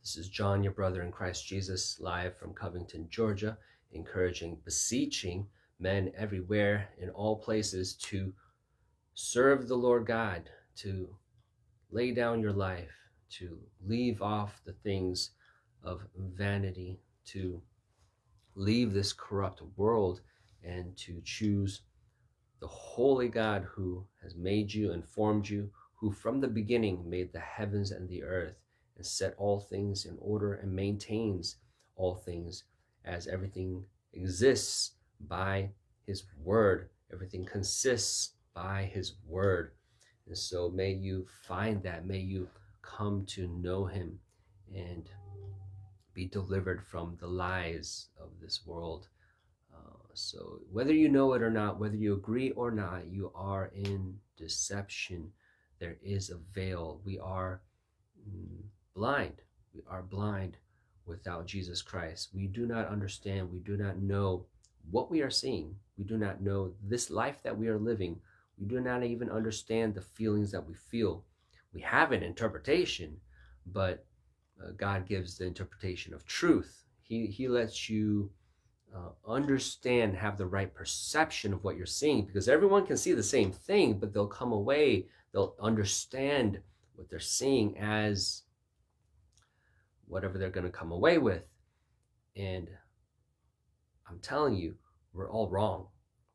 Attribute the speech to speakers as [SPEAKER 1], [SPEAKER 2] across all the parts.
[SPEAKER 1] This is John, your brother in Christ Jesus, live from Covington, Georgia, encouraging, beseeching men everywhere in all places to serve the Lord God, to lay down your life, to leave off the things of vanity, to leave this corrupt world, and to choose the holy God who has made you and formed you, who from the beginning made the heavens and the earth and set all things in order and maintains all things, as everything exists by his word. Everything consists by his word. And so may you find that. May you come to know him and be delivered from the lies of this world. So whether you know it or not, whether you agree or not, you are in deception. There is a veil. We are blind. We are blind without Jesus Christ. We do not understand. We do not know what we are seeing. We do not know this life that we are living. We do not even understand the feelings that we feel. We have an interpretation, but God gives the interpretation of truth. He lets you understand, have the right perception of what you're seeing, because everyone can see the same thing, but they'll come away, they'll understand what they're seeing as whatever they're going to come away with. And I'm telling you, we're all wrong.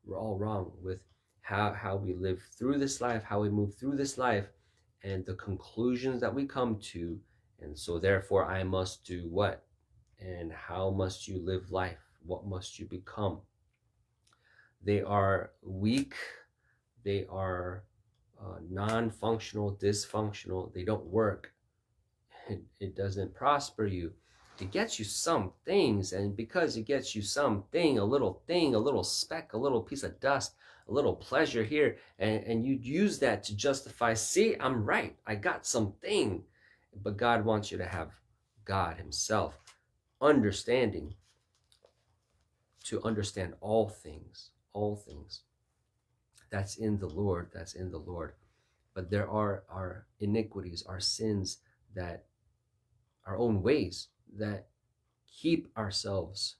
[SPEAKER 1] We're all wrong with how we live through this life, how we move through this life, and the conclusions that we come to. And so therefore I must do what? And how must you live life? What must you become? They are weak. They are non-functional, dysfunctional. They don't work. It doesn't prosper you. It gets you some things, and because it gets you something, a little speck, a little piece of dust, a little pleasure here, and you use that to justify, see, I'm right, I got something. But God wants you to have God himself, understanding, to understand all things. That's in the Lord. That's in the Lord. But there are our iniquities, our sins, that our own ways that keep ourselves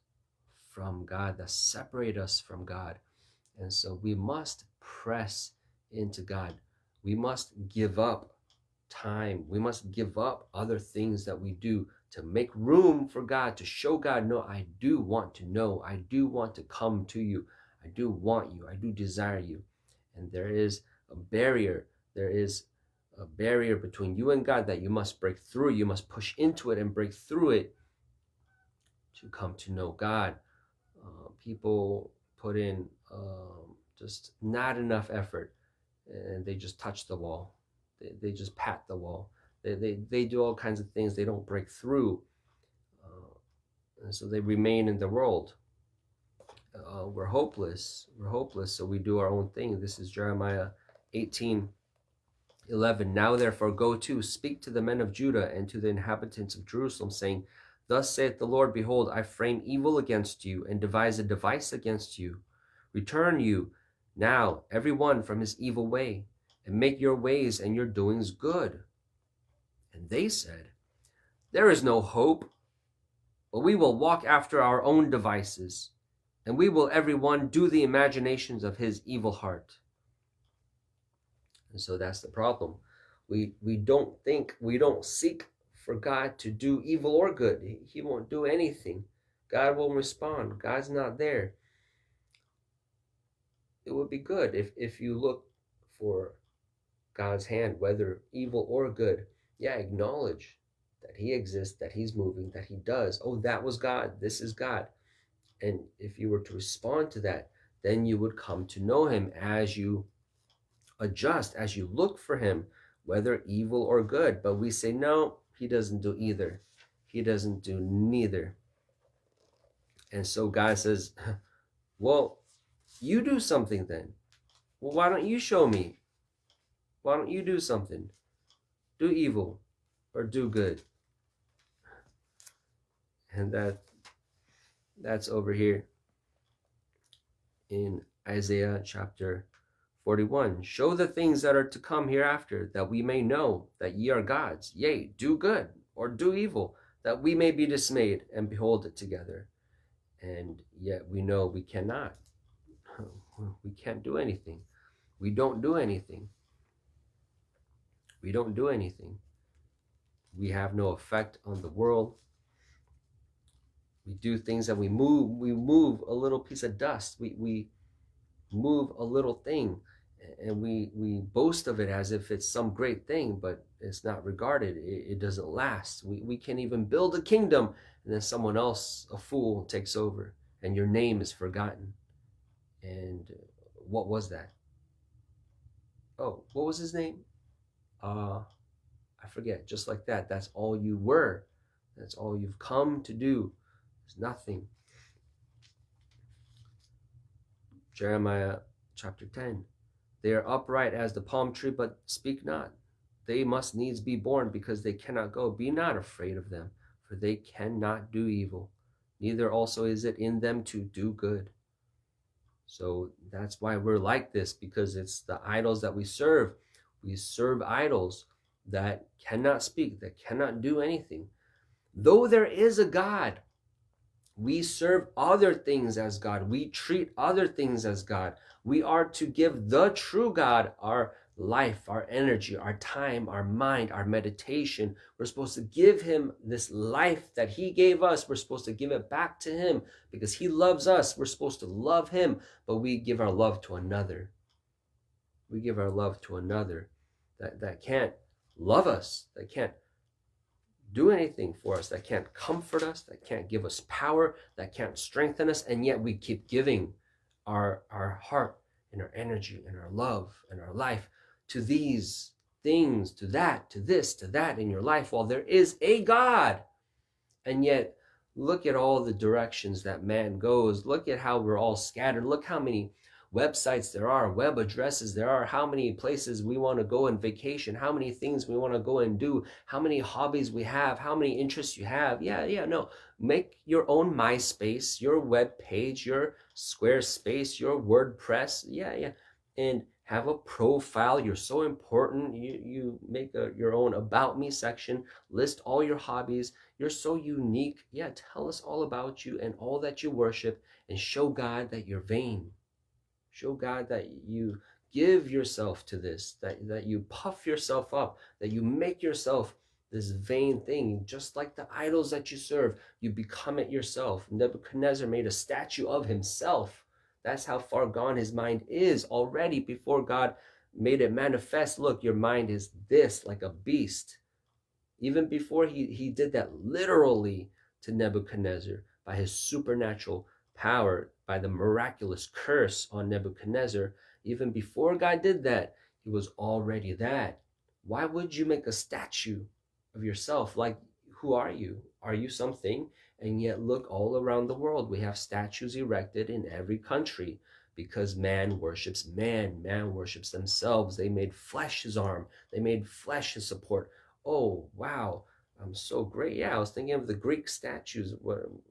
[SPEAKER 1] from God, that separate us from God. And so we must press into God. We must give up time. We must give up other things that we do to make room for God, to show God, no, I do want to know. I do want to come to you. I do want you. I do desire you. And there is a barrier. There is a barrier between you and God that you must break through. You must push into it and break through it to come to know God. People put in just not enough effort, and they just touch the wall. They just pat the wall. They do all kinds of things. They don't break through. And so they remain in the world. We're hopeless. So we do our own thing. This is Jeremiah 18:11. Now therefore go to, speak to the men of Judah and to the inhabitants of Jerusalem, saying, thus saith the Lord, behold, I frame evil against you and devise a device against you. Return you now every one from his evil way, and make your ways and your doings good. And they said, there is no hope, but we will walk after our own devices, and we will every one do the imaginations of his evil heart. And so that's the problem. We don't seek for God to do evil or good. He won't do anything. God won't respond. God's not there. It would be good if you look for God's hand, whether evil or good. Yeah, acknowledge that he exists, that he's moving, that he does. Oh, that was God. This is God. And if you were to respond to that, then you would come to know him as you adjust, as you look for him, whether evil or good. But we say, no, he doesn't do either. He doesn't do neither. And so God says, well, you do something then. Well, why don't you show me? Why don't you do something? Do evil or do good. And that's over here in Isaiah chapter 41. Show the things that are to come hereafter, that we may know that ye are gods. Yea, do good or do evil. that we may be dismayed and behold it together. And yet we know we cannot. We can't do anything. We don't do anything. We don't do anything. We have no effect on the world. We do things and we move a little piece of dust. We move a little thing, and we boast of it as if it's some great thing, but it's not regarded. It doesn't last. We can't even build a kingdom, and then someone else, a fool, takes over, and your name is forgotten. And what was that? Oh, what was his name? I forget. Just like that. That's all you were. That's all you've come to do. It's nothing. Jeremiah chapter 10. They are upright as the palm tree, but speak not. They must needs be born, because they cannot go. Be not afraid of them, for they cannot do evil. Neither also is it in them to do good. So that's why we're like this, because it's the idols that we serve. We serve idols that cannot speak, that cannot do anything. Though there is a God, we serve other things as God. We treat other things as God. We are to give the true God our life, our energy, our time, our mind, our meditation. We're supposed to give him this life that he gave us. We're supposed to give it back to him because he loves us. We're supposed to love him, but we give our love to another. We give our love to another that can't love us, that can't do anything for us, that can't comfort us, that can't give us power, that can't strengthen us, and yet we keep giving our heart and our energy and our love and our life to these things, to that, to this, to that in your life, while there is a God. And yet look at all the directions that man goes. Look at how we're all scattered. Look how many websites there are, web addresses there are, how many places we want to go on vacation, how many things we want to go and do, how many hobbies we have, how many interests you have. No, make your own MySpace, your web page, your Squarespace, your WordPress, and have a profile. You're so important. You make your own about me section, list all your hobbies. You're so unique. Tell us all about you and all that you worship, and show God that you're vain. Show God that you give yourself to this, that you puff yourself up, that you make yourself this vain thing, just like the idols that you serve. You become it yourself. Nebuchadnezzar made a statue of himself. That's how far gone his mind is already before God made it manifest. Look, your mind is this, like a beast. Even before he did that literally to Nebuchadnezzar by his supernatural power, by the miraculous curse on Nebuchadnezzar, even before God did that, he was already that. Why would you make a statue of yourself? Like, who are you? Are you something? And yet look all around the world. We have statues erected in every country because man worships man. Man worships themselves. They made flesh his arm. They made flesh his support. Oh, wow. I'm so great. I was thinking of the Greek statues.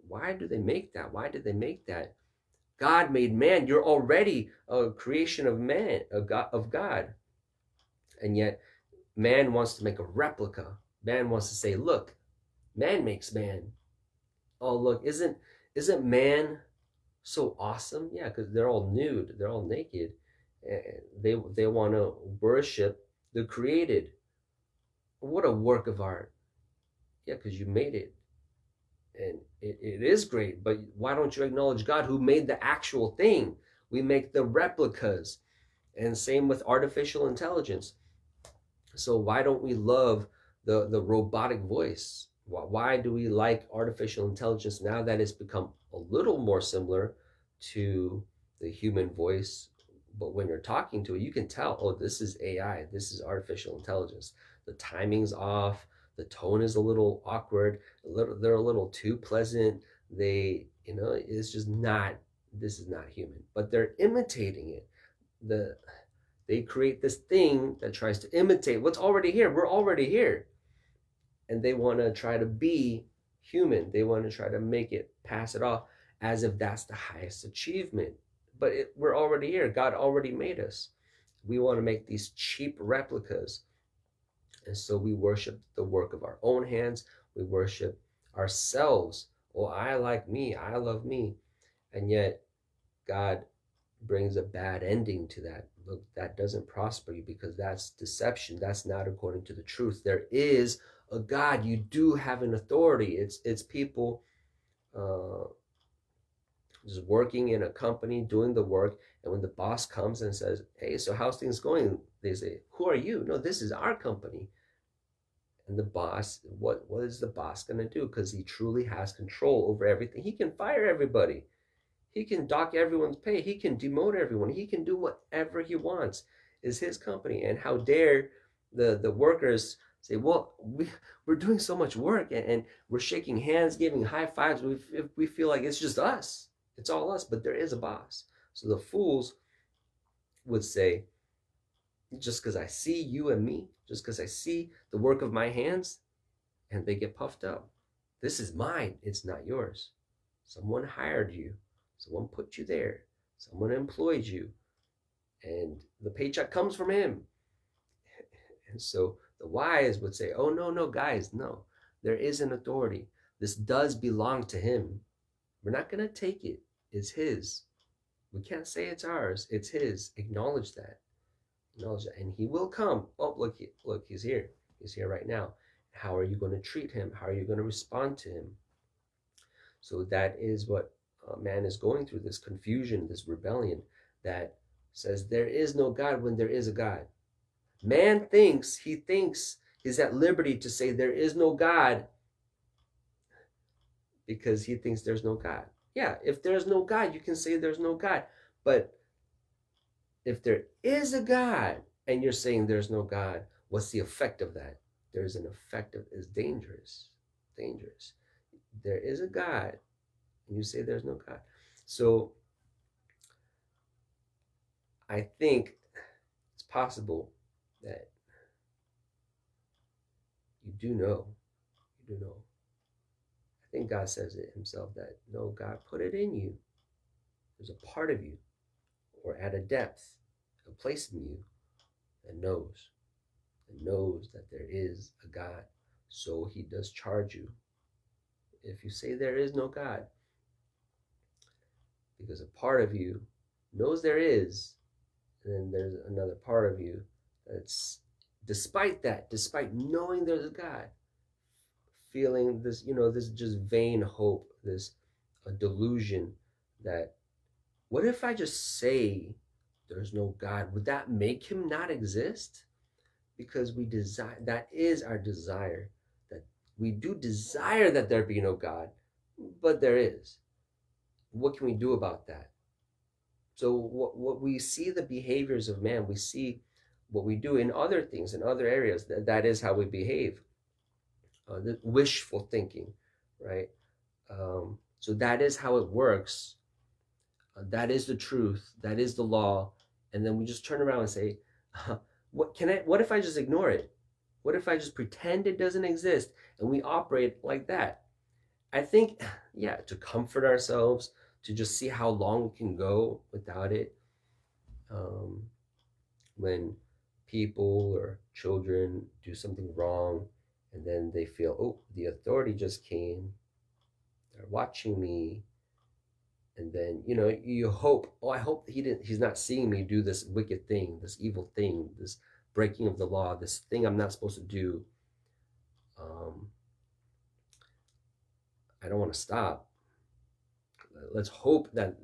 [SPEAKER 1] Why do they make that? Why did they make that? God made man. You're already a creation of man, of God. And yet man wants to make a replica. Man wants to say, look, man makes man. Oh, look, isn't man so awesome? Yeah, because they're all nude. They're all naked. They want to worship the created. What a work of art. Yeah, because you made it. And it is great, but why don't you acknowledge God who made the actual thing? We make the replicas. And same with artificial intelligence. So why don't we love the robotic voice? Why do we like artificial intelligence now that it's become a little more similar to the human voice? But when you're talking to it, you can tell, oh, this is AI, this is artificial intelligence. The timing's off, the tone is a little awkward, they're a little too pleasant. It's just not, this is not human. But they're imitating it. They create this thing that tries to imitate what's already here. We're already here. And they want to try to be human. They want to try to make it, pass it off as if that's the highest achievement. But we're already here. God already made us. We want to make these cheap replicas. And so we worship the work of our own hands. We worship ourselves. Oh, I like me, I love me. And yet God brings a bad ending to that. Look, that doesn't prosper you, because that's deception. That's not according to the truth. There is a God. You do have an authority. It's people uh, just working in a company, doing the work. And when the boss comes and says, "Hey, so how's things going?" They say, "Who are you?" No, this is our company. And the boss, what is the boss going to do? Because he truly has control over everything. He can fire everybody. He can dock everyone's pay. He can demote everyone. He can do whatever he wants. It's his company. And how dare the workers say, "Well, we're doing so much work, and we're shaking hands, giving high fives. We feel like it's just us. It's all us." But there is a boss. So the fools would say, "Just because I see you and me, just because I see the work of my hands," and they get puffed up. "This is mine. It's not yours. Someone hired you. Someone put you there. Someone employed you. And the paycheck comes from him." And so the wise would say, "Oh, no, no, guys, no. There is an authority. This does belong to him. We're not going to take it. It's his. We can't say it's ours. It's his. Acknowledge that. Acknowledge that. And he will come. Oh, look, he's here. He's here right now. How are you going to treat him? How are you going to respond to him?" So that is what man is going through, this confusion, this rebellion that says there is no God when there is a God. Man thinks he's at liberty to say there is no God because he thinks there's no God. Yeah, if there's no God, you can say there's no God. But if there is a God and you're saying there's no God, what's the effect of that? There's an effect of it's dangerous. Dangerous. There is a God and you say there's no God. So I think it's possible that you do know. You do know. I think God says it himself that no, God put it in you. There's a part of you, or at a depth, a place in you that knows that there is a God. So he does charge you. If you say there is no God, because a part of you knows there is, and then there's another part of you that's, despite that, despite knowing there's a God, feeling this, this just vain hope, this a delusion that, what if I just say there's no God? Would that make him not exist? Because we desire, that is our desire, that we do desire that there be no God, but there is. What can we do about that? So what we see the behaviors of man, we see what we do in other things, in other areas, that is how we behave. The wishful thinking, right? So that is how it works. That is the truth. That is the law. And then we just turn around and say, what if I just ignore it? What if I just pretend it doesn't exist? And we operate like that. I think, yeah, to comfort ourselves, to just see how long we can go without it. When people or children do something wrong, and then they feel, oh, the authority just came, they're watching me, and then you hope, oh, I hope he's not seeing me do this wicked thing, this evil thing, this breaking of the law, this thing I'm not supposed to do. I don't want to stop. Let's hope that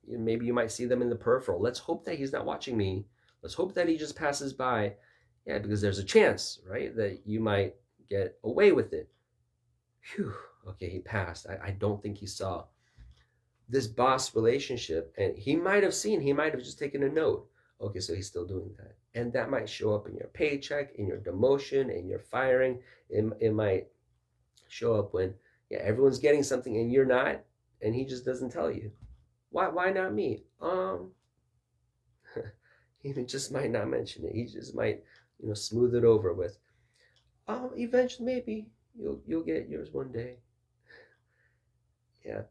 [SPEAKER 1] maybe you might see them in the peripheral. Let's hope that he's not watching me. Let's hope that he just passes by. Yeah, because there's a chance, right, that you might get away with it. Phew. Okay, he passed. I don't think he saw this boss relationship, and he might have just taken a note. Okay, so he's still doing that. And that might show up in your paycheck, in your demotion, in your firing. It might show up when, yeah, everyone's getting something and you're not, and he just doesn't tell you. Why not me? He just might not mention it. He just might, smooth it over with, oh, eventually maybe you'll get yours one day. Yeah.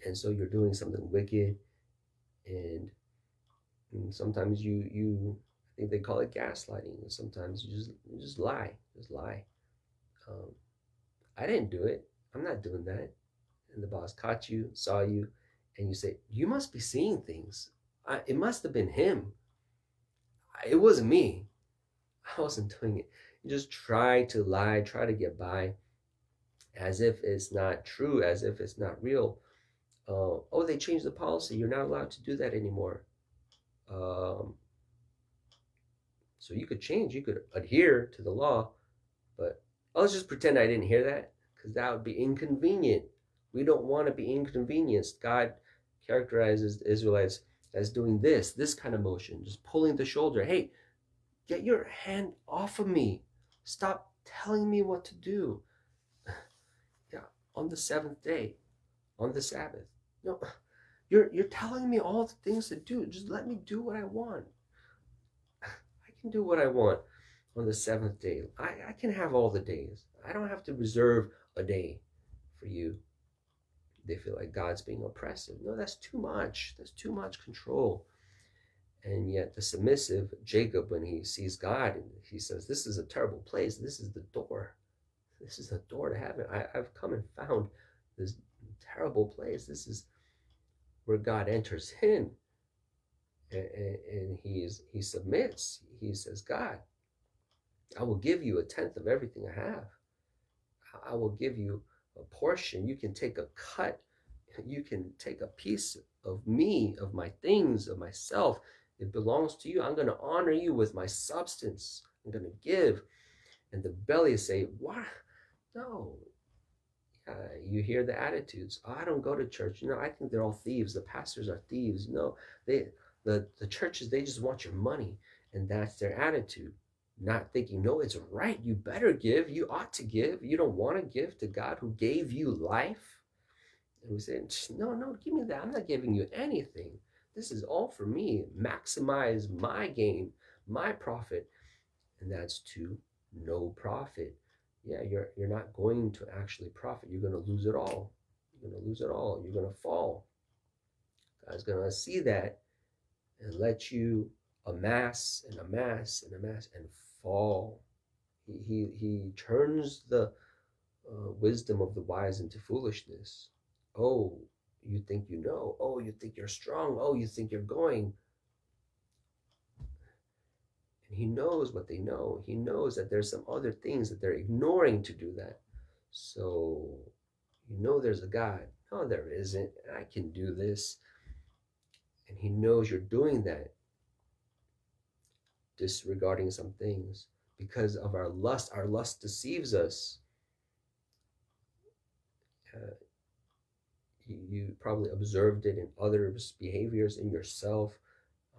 [SPEAKER 1] And so you're doing something wicked, and sometimes you I think they call it gaslighting. Sometimes you just lie, um, I didn't do it. I'm not doing that. And the boss caught you, saw you, and you say, you must be seeing things. It must have been him. It wasn't me. I wasn't doing it. You just try to lie, try to get by as if it's not true, as if it's not real. Oh, they changed the policy. You're not allowed to do that anymore. Um, so you could change, you could adhere to the law, but let's just pretend I didn't hear that because that would be inconvenient. We don't want to be inconvenienced. God characterizes the Israelites as doing this kind of motion, just pulling the shoulder. Hey, get your hand off of me. Stop telling me what to do. Yeah, on the seventh day, on the Sabbath. No, you're telling me all the things to do. Just let me do what I want. I can do what I want on the seventh day. I can have all the days. I don't have to reserve a day for you. They feel like God's being oppressive. No, that's too much. That's too much control. And yet the submissive Jacob, when he sees God, he says, this is a terrible place. This is the door. This is the door to heaven. I've come and found this terrible place. This is where God enters in. And he submits. He says, God, I will give you a tenth of everything I have. I will give you a portion. You can take a cut. You can take a piece of me, of my things, of myself. It belongs to you. I'm going to honor you with my substance. I'm going to give. And the belly say, what? No. You hear the attitudes. Oh, I don't go to church. I think they're all thieves. The pastors are thieves. No, the churches, they just want your money. And that's their attitude. Not thinking, no, it's right. You better give. You ought to give. You don't want to give to God who gave you life. And we say, no, give me that. I'm not giving you anything. This is all for me. Maximize my gain, my profit. And that's to no profit. Yeah, you're not going to actually profit. You're going to lose it all. You're going to lose it all. You're going to fall. God's going to see that and let you amass and amass and amass and fall. He turns the wisdom of the wise into foolishness. Oh, you think you know. Oh, you think you're strong. Oh, you think you're going. And he knows what they know. He knows that there's some other things that they're ignoring to do that. So, there's a God. No, there isn't. I can do this. And he knows you're doing that, disregarding some things because of our lust. Our lust deceives us. You probably observed it in others' behaviors, in yourself.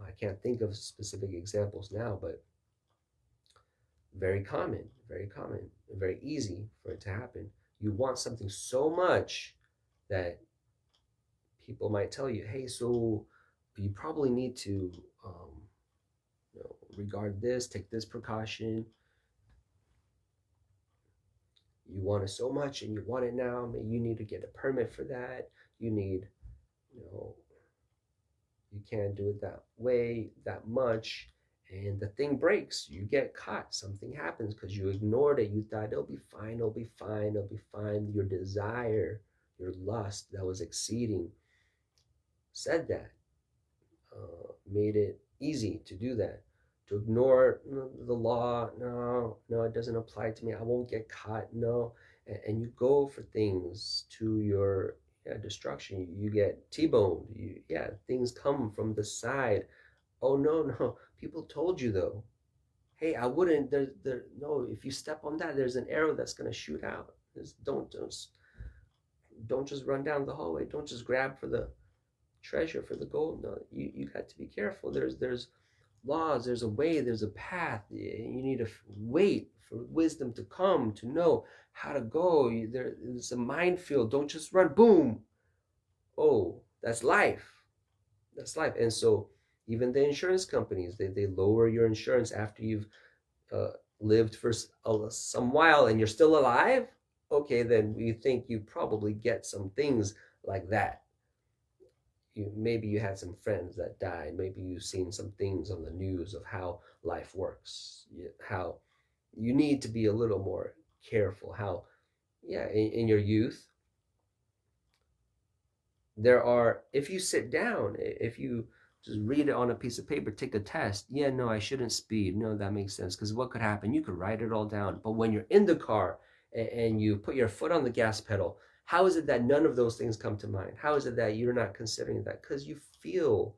[SPEAKER 1] I can't think of specific examples now, but very common, very easy for it to happen. You want something so much that people might tell you, hey, so you probably need to regard this, take this precaution. You want it so much and you want it now. Maybe you need to get a permit for that. You need, you can't do it that way, that much. And the thing breaks. You get caught. Something happens because you ignored it. You thought it'll be fine, it'll be fine, it'll be fine. Your desire, your lust that was exceeding said that, made it easy to do that. To ignore the law. No, it doesn't apply to me. I won't get caught. No. And you go for things to your destruction. You get T-boned. Things come from the side. Oh, no. People told you, though. Hey, I wouldn't. No, if you step on that, there's an arrow that's going to shoot out. Don't just run down the hallway. Don't just grab for the treasure, for the gold. No, you got to be careful. There's laws, there's a way, there's a path. You need to wait for wisdom to come, to know how to go. There's a minefield. Don't just run, boom. Oh, that's life. That's life. And so even the insurance companies, they lower your insurance after you've lived for some while and you're still alive. Okay, then we think you probably get some things like that. Maybe you had some friends that died. Maybe you've seen some things on the news of how life works, how you need to be a little more careful, how in your youth, there are, if you sit down, if you just read it on a piece of paper, take a test, yeah, no, I shouldn't speed, no, that makes sense, because what could happen, you could write it all down. But when you're in the car and you put your foot on the gas pedal, how is it that none of those things come to mind? How is it that you're not considering that? Because you feel,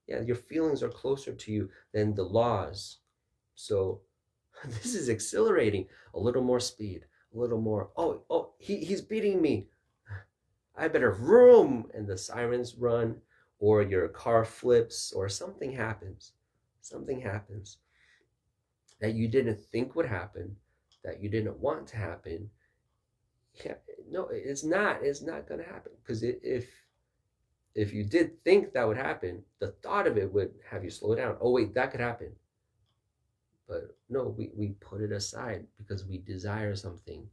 [SPEAKER 1] yeah, your feelings are closer to you than the laws. So this is exhilarating. A little more speed, a little more, oh, he's beating me, I better vroom, and the sirens run, or your car flips, or something happens. Something happens that you didn't think would happen, that you didn't want to happen. Yeah, no, it's not. It's not going to happen, because if you did think that would happen, the thought of it would have you slow down. Oh wait, that could happen. But no, we put it aside because we desire something.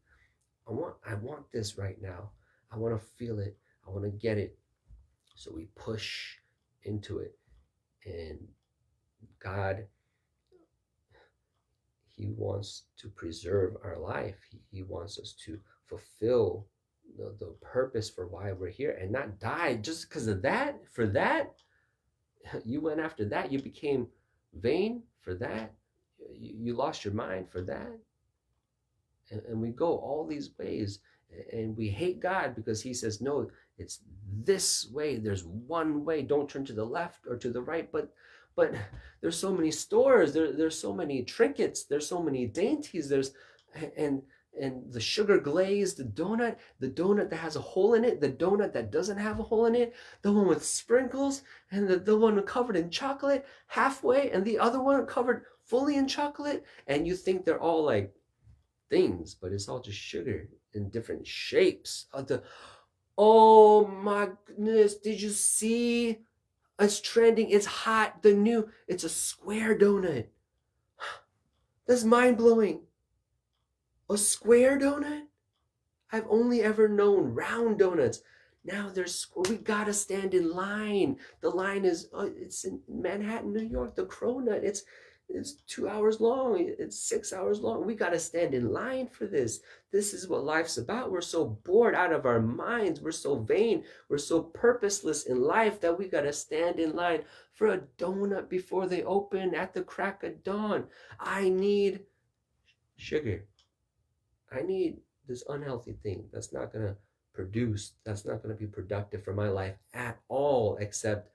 [SPEAKER 1] I want this right now. I want to feel it. I want to get it. So we push into it. And God, he wants to preserve our life. He wants us to fulfill the purpose for why we're here and not die just because of that. For that, you went after that. You became vain for that. You lost your mind for that. And we go all these ways, and we hate God because he says, no, it's this way. There's one way. Don't turn to the left or to the right. But there's so many stores. There's so many trinkets. There's so many dainties. And the sugar glazed the donut that has a hole in it, the donut that doesn't have a hole in it, the one with sprinkles, and the one covered in chocolate halfway, and the other one covered fully in chocolate. And you think they're all like things, but it's all just sugar in different shapes. Oh my goodness, did you see? It's trending, it's hot, it's a square donut. That's mind-blowing. A square donut? I've only ever known round donuts. Now we gotta stand in line. The line is, it's in Manhattan, New York, the Cronut. It's 2 hours long. It's 6 hours long. We got to stand in line for this. This is what life's about. We're so bored out of our minds. We're so vain. We're so purposeless in life that we got to stand in line for a donut before they open at the crack of dawn. I need sugar. I need this unhealthy thing that's not going to produce, that's not going to be productive for my life at all, except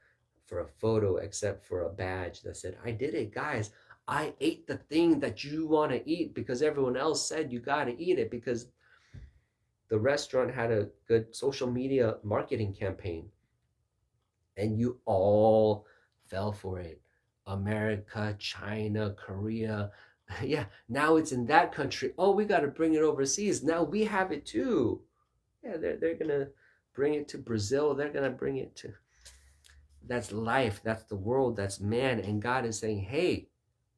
[SPEAKER 1] for a photo, except for a badge that said, I did it, guys. I ate the thing that you want to eat because everyone else said you got to eat it, because the restaurant had a good social media marketing campaign. And you all fell for it. America, China, Korea. Yeah, now it's in that country. Oh, we got to bring it overseas. Now we have it too. Yeah, they're going to bring it to Brazil. They're going to bring it to... That's life. That's the world. That's man. And God is saying, hey,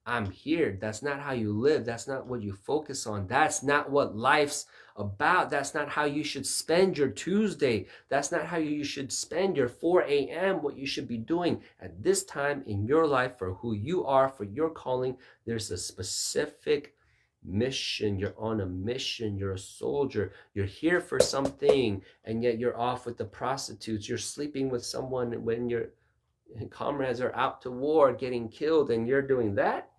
[SPEAKER 1] I'm here. That's not how you live. That's not what you focus on. That's not what life's about. That's not how you should spend your Tuesday. That's not how you should spend your 4 a.m. What you should be doing at this time in your life for who you are, for your calling. There's a specific mission. You're on a mission. You're a soldier. You're here for something, and yet you're off with the prostitutes. You're sleeping with someone when your comrades are out to war getting killed, and you're doing that.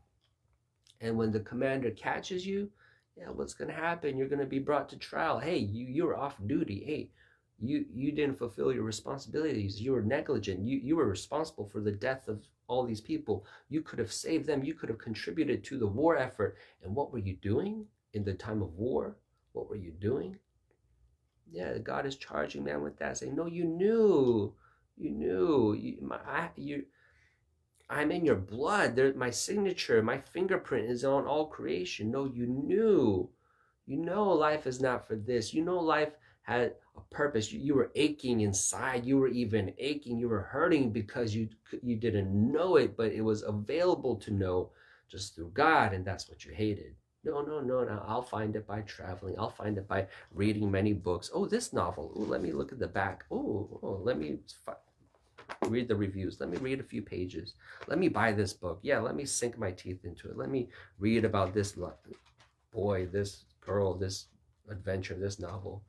[SPEAKER 1] And when the commander catches you, yeah, what's going to happen? You're going to be brought to trial. Hey, you were off duty. Hey, you didn't fulfill your responsibilities. You were negligent. You were responsible for the death of all these people. You could have saved them. You could have contributed to the war effort. And what were you doing in the time of war? What were you doing? Yeah, God is charging man with that, saying, no, you knew. I'm in your blood. My signature, my fingerprint is on all creation. No, you knew. You know life is not for this. You know life had a purpose. You were aching inside. You were even aching. You were hurting because you didn't know it, but it was available to know just through God, and that's what you hated. No. I'll find it by traveling. I'll find it by reading many books. Oh, this novel. Ooh, let me look at the back. Let me read the reviews. Let me read a few pages. Let me buy this book. Yeah, let me sink my teeth into it. Let me read about this boy, this girl, this adventure, this novel.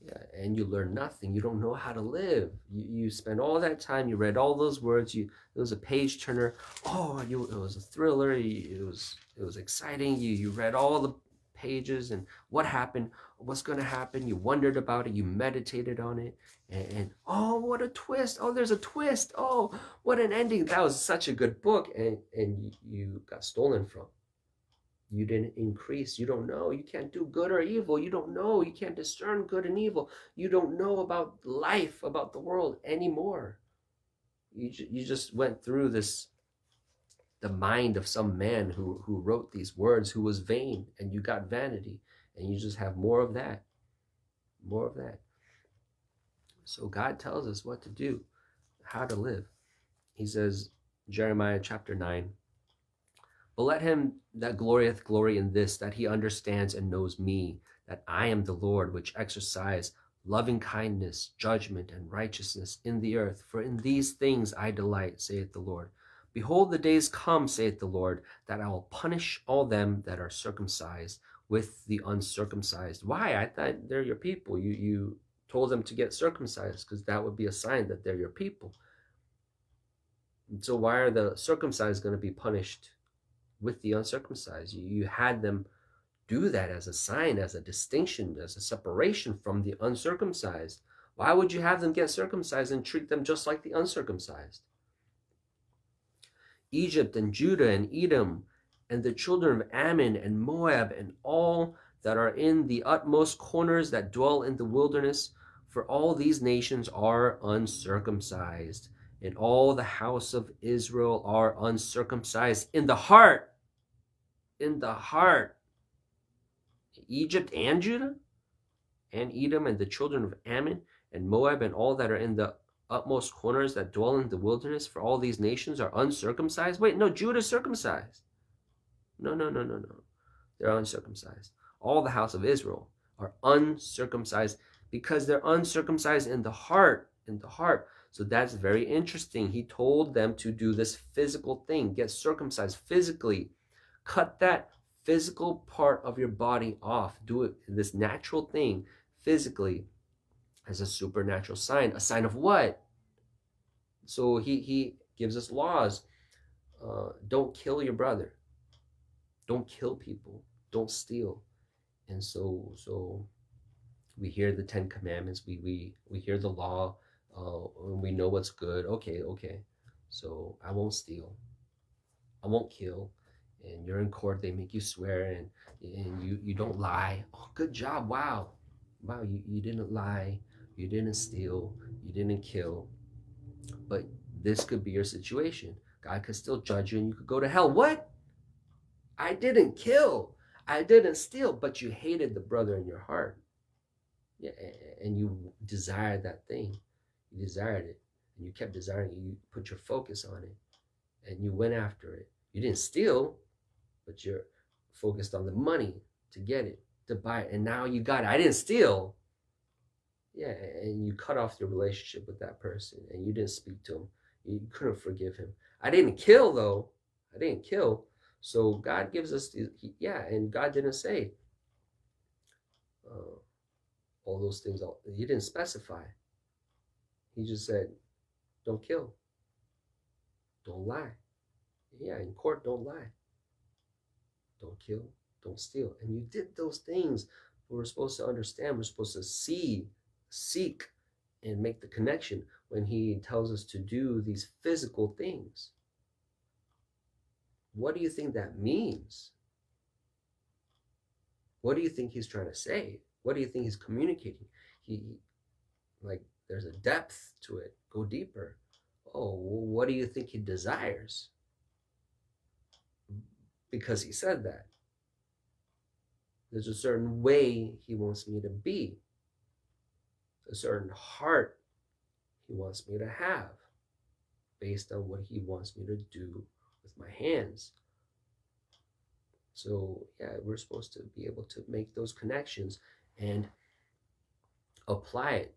[SPEAKER 1] Yeah, and you learn nothing. You don't know how to live. You spend all that time. You read all those words. It was a page turner. Oh, it was a thriller. It was exciting. You read all the pages and what happened, what's going to happen. You wondered about it. You meditated on it, and oh, what a twist! Oh, there's a twist. Oh, what an ending! That was such a good book, and you got stolen from. You didn't increase. You don't know. You can't do good or evil. You don't know. You can't discern good and evil. You don't know about life, about the world anymore. You just went through the mind of some man who wrote these words, who was vain, and you got vanity, and you just have more of that. More of that. So God tells us what to do, how to live. He says, Jeremiah chapter 9, but let him that glorieth glory in this, that he understands and knows me, that I am the Lord, which exercise loving kindness, judgment, and righteousness in the earth. For in these things I delight, saith the Lord. Behold, the days come, saith the Lord, that I will punish all them that are circumcised with the uncircumcised. Why? I thought they're your people. You told them to get circumcised because that would be a sign that they're your people. And so why are the circumcised going to be punished with the uncircumcised? You had them do that as a sign, as a distinction, as a separation from the uncircumcised. Why would you have them get circumcised and treat them just like the uncircumcised? Egypt and Judah and Edom and the children of Ammon and Moab and all that are in the utmost corners that dwell in the wilderness, for all these nations are uncircumcised, and all the house of Israel are uncircumcised in the heart. In the heart. Egypt and Judah and Edom and the children of Ammon and Moab and all that are in the utmost corners that dwell in the wilderness, for all these nations are uncircumcised. Wait, no, Judah's circumcised. No. They're uncircumcised. All the house of Israel are uncircumcised because they're uncircumcised in the heart. In the heart. So that's very interesting. He told them to do this physical thing, get circumcised physically. Cut that physical part of your body off. Do it, this natural thing, physically, as a supernatural sign. A sign of what? So he gives us laws. Don't kill your brother. Don't kill people. Don't steal. And so we hear the Ten Commandments. We hear the law. And we know what's good. Okay. So I won't steal. I won't kill. And you're in court, they make you swear, and you don't lie. Oh, good job. Wow, you didn't lie, you didn't steal, you didn't kill. But this could be your situation. God could still judge you and you could go to hell. What? I didn't kill, I didn't steal, but you hated the brother in your heart. Yeah, and you desired that thing. You desired it, and you kept desiring it. You put your focus on it, and you went after it. You didn't steal, but you're focused on the money to get it, to buy it, and now you got it. I didn't steal. Yeah, and you cut off your relationship with that person, and you didn't speak to him. You couldn't forgive him. I didn't kill, though. I didn't kill. So God gives us, and God didn't say all those things. He didn't specify. He just said, don't kill. Don't lie. Yeah, in court, don't lie. Don't kill, don't steal. And you did those things. We're supposed to understand. We're supposed to seek, and make the connection when he tells us to do these physical things. What do you think that means? What do you think he's trying to say? What do you think he's communicating? There's a depth to it. Go deeper. Oh, what do you think he desires? Because he said that. There's a certain way he wants me to be, a certain heart he wants me to have, based on what he wants me to do with my hands. So yeah, we're supposed to be able to make those connections and apply it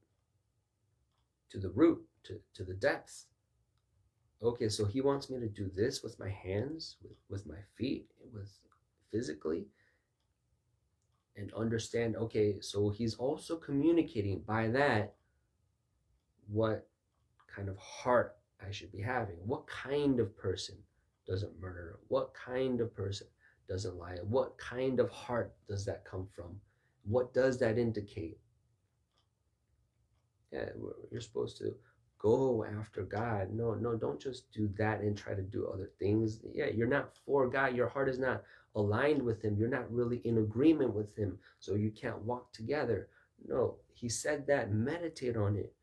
[SPEAKER 1] to the root, to the depth. Okay, so he wants me to do this with my hands, with my feet, with physically. and understand, okay, so he's also communicating by that what kind of heart I should be having. What kind of person doesn't murder? What kind of person doesn't lie? What kind of heart does that come from? What does that indicate? Yeah, you're supposed to go after God. No, don't just do that and try to do other things. Yeah, you're not for God. Your heart is not aligned with him. You're not really in agreement with him. So you can't walk together. No, he said that, meditate on it,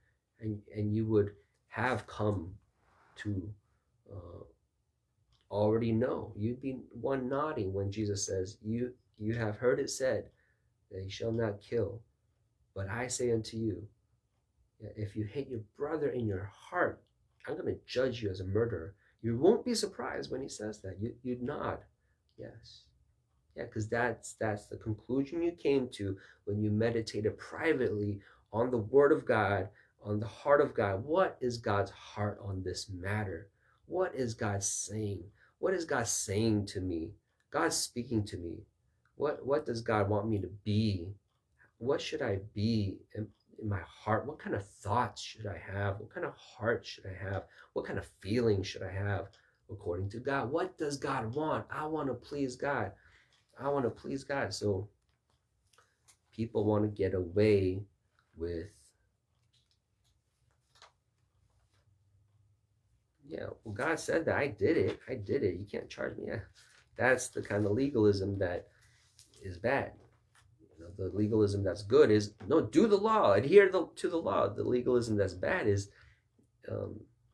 [SPEAKER 1] and you would have come to already know. You'd be one nodding when Jesus says, you have heard it said that you shall not kill. But I say unto you, if you hate your brother in your heart, I'm going to judge you as a murderer. You won't be surprised when he says that. You'd nod. Yes. Yeah, because that's the conclusion you came to when you meditated privately on the Word of God, on the heart of God. What is God's heart on this matter? What is God saying? What is God saying to me? God's speaking to me. What does God want me to be? What should I be in my heart? What kind of thoughts should I have? What kind of heart should I have? What kind of feeling should I have according to God? What does God want? I want to please God. I want to please God. So people want to get away with, yeah, well, God said that. I did it. You can't charge me. Yeah. That's the kind of legalism that is bad. The legalism that's good is, no, do the law, adhere to the law. The legalism that's bad is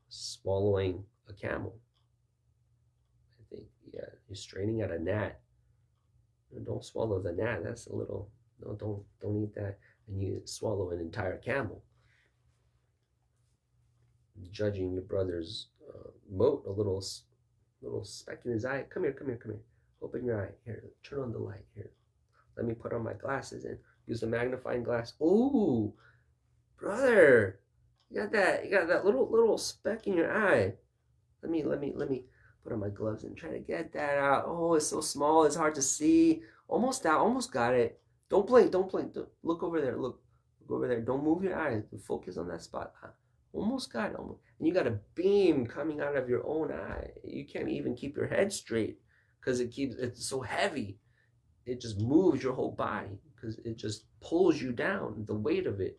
[SPEAKER 1] swallowing a camel. I think, yeah, you're straining at a gnat. Don't swallow the gnat. That's a little, no, don't eat that. And you swallow an entire camel. Judging your brother's mote, a little speck in his eye. Come here. Open your eye. Here, turn on the light. Here, let me put on my glasses and use the magnifying glass. Oh, brother, you got that little speck in your eye. Let me put on my gloves and try to get that out. Oh, it's so small, it's hard to see. Almost out, almost got it. Don't blink. Look over there. Look over there. Don't move your eyes. Focus on that spot. Almost got it. Almost. And you got a beam coming out of your own eye. You can't even keep your head straight because it's so heavy. It just moves your whole body because it just pulls you down, the weight of it.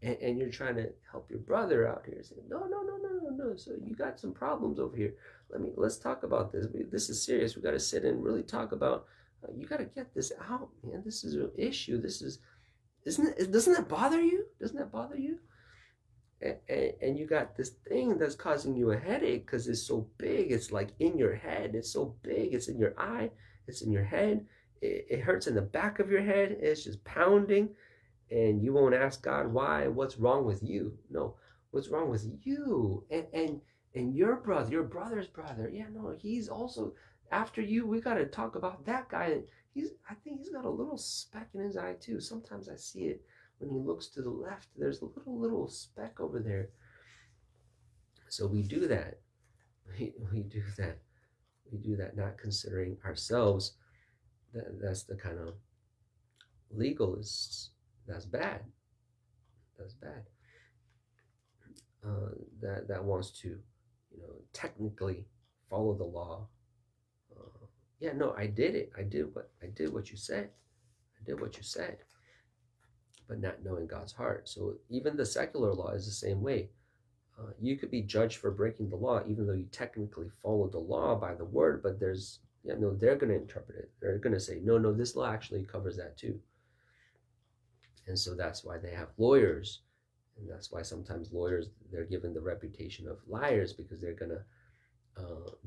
[SPEAKER 1] And you're trying to help your brother out here, saying, no. So you got some problems over here. Let's talk about this. This is serious. We got to sit and really talk about. You got to get this out, man. This is an issue. Doesn't that bother you? Doesn't that bother you? And you got this thing that's causing you a headache because it's so big. It's like in your head. It's so big. It's in your eye. It's in your head. It hurts in the back of your head. It's just pounding. And you won't ask God why. What's wrong with you? No, what's wrong with you? And your brother's brother. Yeah, no, he's also after you. We got to talk about that guy. I think he's got a little speck in his eye too. Sometimes I see it when he looks to the left. There's a little speck over there. So we do that. We do that. We do that, not considering ourselves. That's the kind of legalists. That's bad. That's bad. That wants to, technically follow the law. Yeah, no, I did it. I did what you said. I did what you said. But not knowing God's heart. So even the secular law is the same way. You could be judged for breaking the law, even though you technically followed the law by the word. But they're going to interpret it. They're going to say, no, this law actually covers that too. And so that's why they have lawyers. And that's why sometimes lawyers, they're given the reputation of liars because they're going to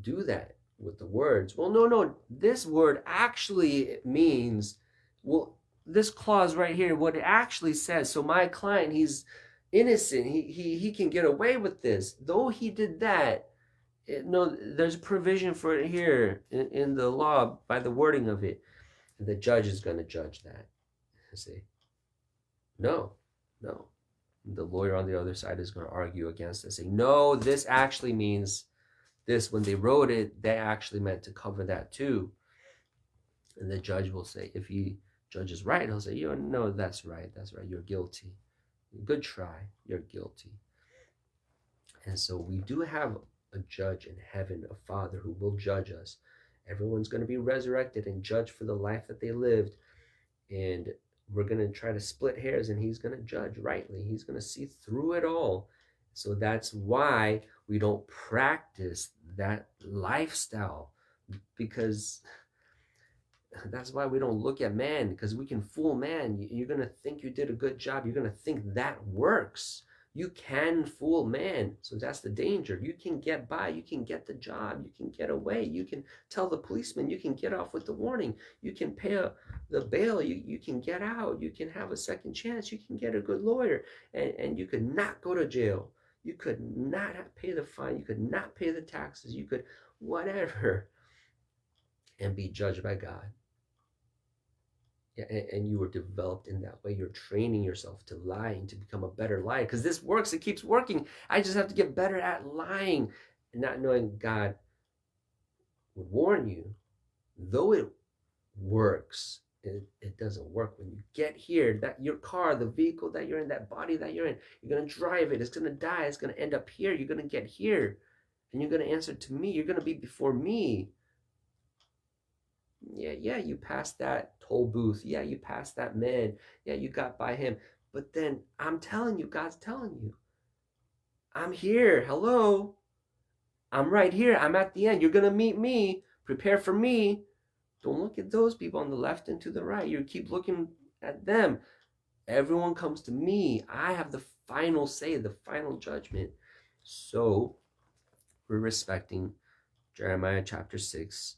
[SPEAKER 1] do that with the words. Well, no, this word actually means, well, this clause right here, what it actually says. So my client, he's innocent. He can get away with this. Though he did that, there's a provision for it here in the law by the wording of it. And the judge is going to judge that. See? No. The lawyer on the other side is going to argue against it, saying, no, this actually means this. When they wrote it, they actually meant to cover that too. And the judge will say, if he judge is right, he'll say, no, that's right. You're guilty. Good try. You're guilty. And so we do have a judge in heaven, a Father who will judge us. Everyone's going to be resurrected and judged for the life that they lived. And we're going to try to split hairs, and he's going to judge rightly. He's going to see through it all. So that's why we don't practice that lifestyle, because that's why we don't look at man, because we can fool man. You're going to think you did a good job. You're going to think that works. You can fool man. So that's the danger. You can get by. You can get the job. You can get away. You can tell the policeman. You can get off with the warning. You can pay the bail. You can get out. You can have a second chance. You can get a good lawyer. And you could not go to jail. You could not pay the fine. You could not pay the taxes. You could whatever, and be judged by God. Yeah, and you were developed in that way. You're training yourself to lying, to become a better liar, because this works. It keeps working. I just have to get better at lying, and not knowing God would warn you. Though it works, it doesn't work when you get here. That your car, the vehicle that you're in, that body that you're in, you're going to drive it. It's going to die. It's going to end up here. You're going to get here, and you're going to answer to me. You're going to be before me. Yeah, you passed that toll booth. Yeah, you passed that man. Yeah, you got by him. But then I'm telling you, God's telling you, I'm here. Hello. I'm right here. I'm at the end. You're going to meet me. Prepare for me. Don't look at those people on the left and to the right. You keep looking at them. Everyone comes to me. I have the final say, the final judgment. So we're respecting Jeremiah chapter 6.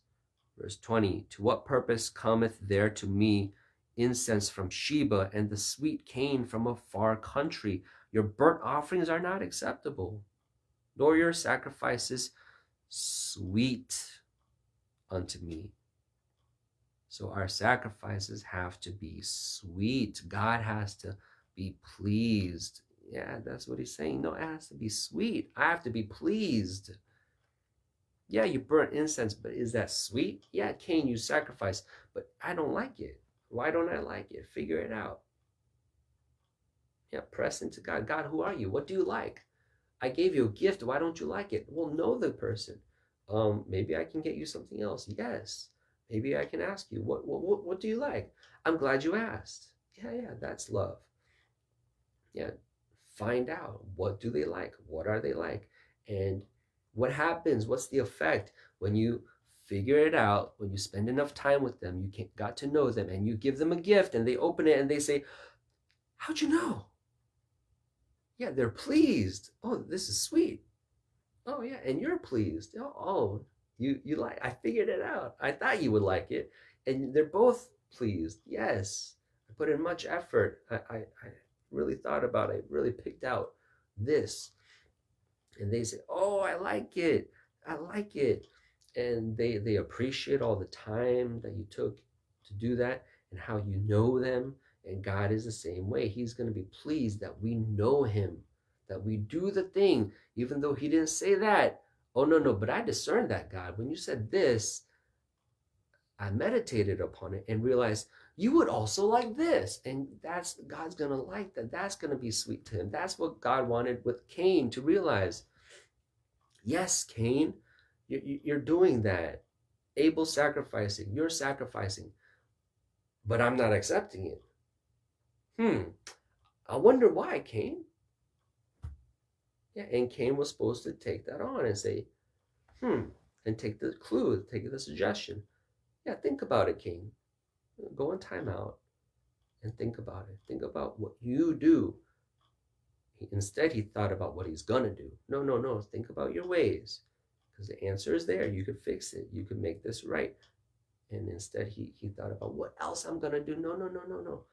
[SPEAKER 1] Verse 20, to what purpose cometh there to me incense from Sheba and the sweet cane from a far country? Your burnt offerings are not acceptable, nor your sacrifices sweet unto me. So our sacrifices have to be sweet. God has to be pleased. Yeah, that's what he's saying. No, it has to be sweet. I have to be pleased. Yeah, you burn incense, but is that sweet? Yeah, Cain, you sacrifice, but I don't like it. Why don't I like it? Figure it out. Yeah, press into God. God, who are you? What do you like? I gave you a gift. Why don't you like it? Well, know the person. Maybe I can get you something else. Yes. Maybe I can ask you, what do you like? I'm glad you asked. Yeah, that's love. Yeah, find out, what do they like? What are they like? And what happens? What's the effect when you figure it out, when you spend enough time with them, you got to know them, and you give them a gift and they open it and they say, how'd you know? Yeah, they're pleased. Oh, this is sweet. Oh yeah, and you're pleased. Oh, you like, I figured it out. I thought you would like it. And they're both pleased. Yes, I put in much effort. I really thought about it, really picked out this. And they say, oh, I like it. And they appreciate all the time that you took to do that, and how you know them. And God is the same way. He's going to be pleased that we know him, that we do the thing, even though he didn't say that. Oh, no, but I discerned that, God. When you said this, I meditated upon it and realized you would also like this. And God's going to like that. That's going to be sweet to him. That's what God wanted with Cain to realize. Yes, Cain, you're doing that. Abel's sacrificing. You're sacrificing. But I'm not accepting it. I wonder why, Cain. Yeah, and Cain was supposed to take that on and say, and take the clue, take the suggestion. Yeah, think about it, Cain. Go on timeout and think about it. Think about what you do. Instead, he thought about what he's going to do. No. Think about your ways, because the answer is there. You could fix it. You could make this right. And instead, he thought about what else I'm going to do. No.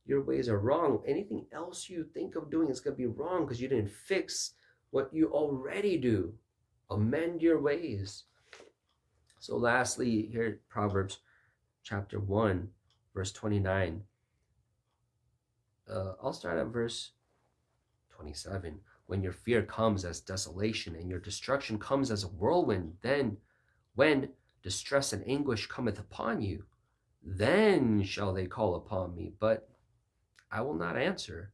[SPEAKER 1] Your ways are wrong. Anything else you think of doing is going to be wrong, because you didn't fix what you already do. Amend your ways. So lastly, here, Proverbs chapter 1, verse 29. I'll start at verse 27. When your fear comes as desolation, and your destruction comes as a whirlwind, then when distress and anguish cometh upon you, Then shall they call upon me, but I will not answer.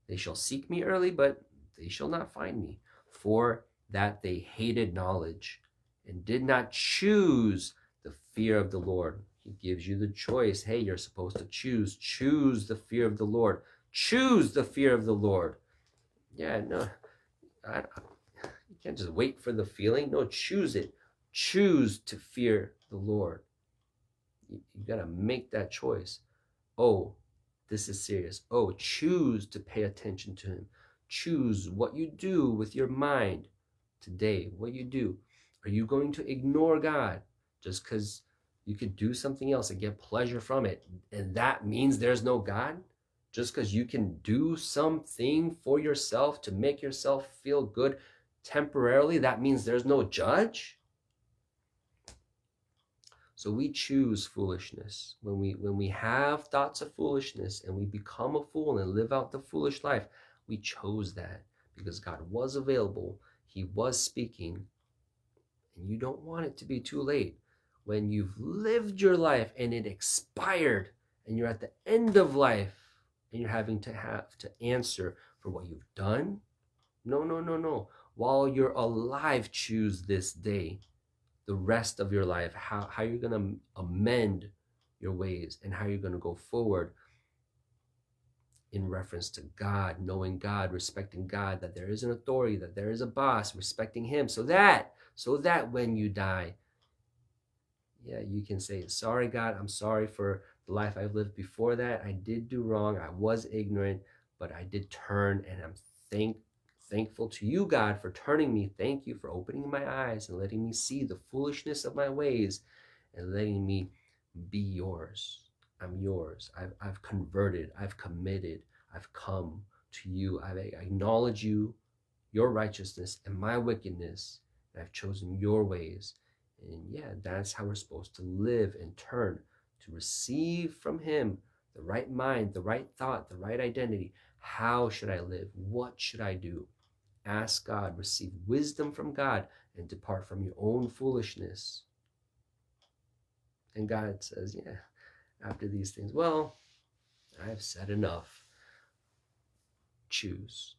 [SPEAKER 1] They shall seek me early, but they shall not find me. For that they hated knowledge and did not choose the fear of the Lord. He gives you the choice. Hey, you're supposed to choose. Choose the fear of the Lord. Choose the fear of the Lord. Yeah, no, you can't just wait for the feeling. No, choose it. Choose to fear the Lord. You got to make that choice. Oh, this is serious. Oh, choose to pay attention to him. Choose what you do with your mind today. What you do. Are you going to ignore God just because you could do something else and get pleasure from it? And that means there's no God? Just because you can do something for yourself to make yourself feel good temporarily, that means there's no judge? So we choose foolishness. When we have thoughts of foolishness and we become a fool and live out the foolish life, we chose that because God was available. He was speaking, and you don't want it to be too late. When you've lived your life and it expired and you're at the end of life and you're having to answer for what you've done. No, no, no, no. While you're alive, choose this day the rest of your life, how you're going to amend your ways and how you're going to go forward in reference to God, knowing God, respecting God, that there is an authority, that there is a boss, respecting him, so that when you die, yeah, you can say, sorry, God, I'm sorry for the life I've lived before that. I did do wrong. I was ignorant, but I did turn, and I'm thankful to you, God, for turning me. Thank you for opening my eyes and letting me see the foolishness of my ways and letting me be yours. I'm yours. I've converted. I've committed. I've come to you. I acknowledge you, your righteousness, and my wickedness. And I've chosen your ways. And yeah, that's how we're supposed to live and turn to receive from him the right mind, the right thought, the right identity. How should I live? What should I do? Ask God, receive wisdom from God, and depart from your own foolishness. And God says, yeah, after these things, well, I've said enough. Choose.